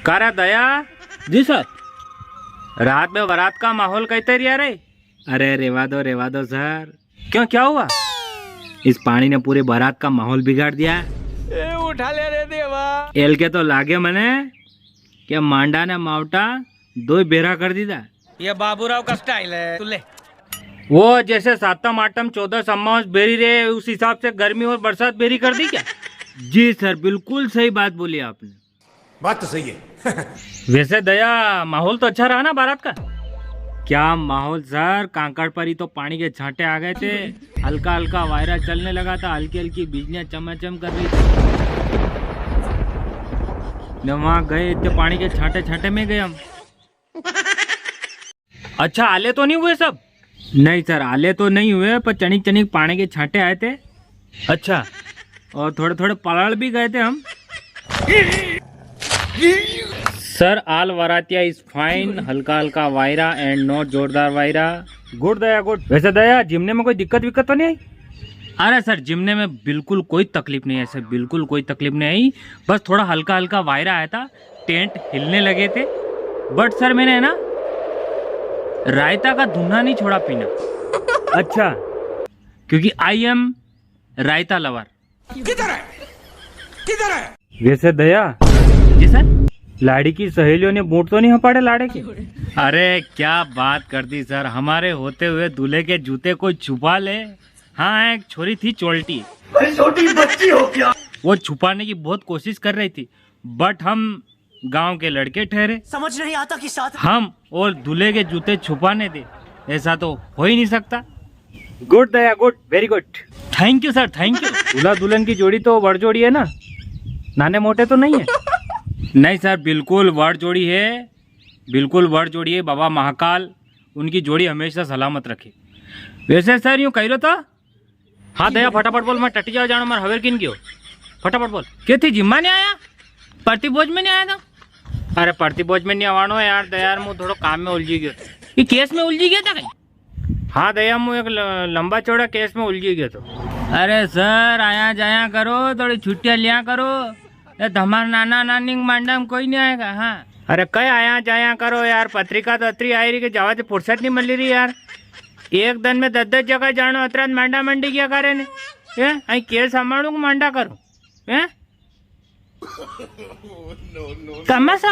कारा दया। जी सर। रात में बारात का माहौल कैसे रिया रे? अरे रेवा दो सर। क्यों, क्या हुआ? इस पानी ने पूरे बारात का माहौल बिगाड़ दिया। उठा ले रे देवा। एल के तो लागे मने क्या मांडा ने मावटा दो बेरा कर दीदा। ये बाबूराव का स्टाइल है। तू ले। वो जैसे सातम आठम 14 अमावस बेरी रे, उस हिसाब से गर्मी और बरसात बेरी कर दी क्या? जी सर, बिल्कुल सही बात बोली आपने। बात तो सही है। वैसे दया, माहौल तो अच्छा रहा ना बारात का? क्या माहौल सर, कांकड़ पर ही तो पानी के छांटे आ गए थे। हल्का हल्का वायरा चलने लगा था, हल्की हल्की बिजलियां चमाचम कर रही थी। वहां गए थे, पानी के छांटे छांटे में गए हम। अच्छा, आले तो नहीं हुए सब? नहीं सर, आले तो नहीं हुए, पर चनिक चनिक पानी के छांटे आए थे। अच्छा। और थोड़े थोड़े पलड़ भी गए थे हम। सर, आल वरातिया इज फाइन, हल्का हल्का वायरा एंड नॉट जोरदार वायरा। गुड दया, गुड। वैसे दया, जिमने में कोई दिक्कत विक्कत तो नहीं आई? अरे सर, जिमने में बिल्कुल कोई तकलीफ नहीं है सर, बिल्कुल कोई तकलीफ नहीं आई। बस थोड़ा हल्का हल्का वायरा आया था, टेंट हिलने लगे थे। बट सर, मैंने ना रायता का धुना नहीं छोड़ा पीना। अच्छा। क्योंकि आई एम रायता लवर। किधर है, किधर है? वैसे दया जी सर। लाड़ी की सहेलियों ने बूट तो नहीं हपाड़े लाड़े के? अरे क्या बात कर दी सर, हमारे होते हुए दूल्हे के जूते कोई छुपा ले। हाँ, एक छोरी थी चोल्टी, छोटी बच्ची हो क्या? वो छुपाने की बहुत कोशिश कर रही थी, बट हम गांव के लड़के ठहरे, समझ नहीं आता कि साथ हम और दूल्हे के जूते छुपाने दे। ऐसा तो हो ही नहीं सकता। Good Daya, good, very good. Thank you sir, thank you. दूल्हा दुल्हन की जोड़ी तो बड़ जोड़ी है ना, नाने मोटे तो नहीं है? नहीं सर, बिल्कुल वड़ जोड़ी है, बिल्कुल वड़ जोड़ी है। बाबा महाकाल उनकी जोड़ी हमेशा सलामत रखे। वैसे सर, यूँ कही लो था। हाँ दया, फटाफट बोल, मैं टटी जाओ जाना मार हवेर किन गयो। फटाफट बोल। क्या थी, जिम्मा नहीं आया, प्रतिभोज में नहीं आया था? अरे प्रतिभोज में नहीं आवानो यार दया, यार मैं थोड़ा काम में उलझी गयो। ये केस में उलझी गया था कहीं? हाँ दया, मैं एक लंबा चौड़ा केस में उलझी गयो तो। अरे सर, आया जाया करो, थोड़ी छुट्टियां लिया करो। हमारा नाना नानी मांडा में कोई नहीं आएगा। हाँ, अरे कई आया जाया करो यार, पत्रिका तो अतरी आई रही कि जावा से फुर्सत नहीं मिल रही यार। एक दिन में 10 जगह जानो, अतरात मांडा मंडी क्या करे ने? आई केस संभालू को मांडा करो? तमाशा।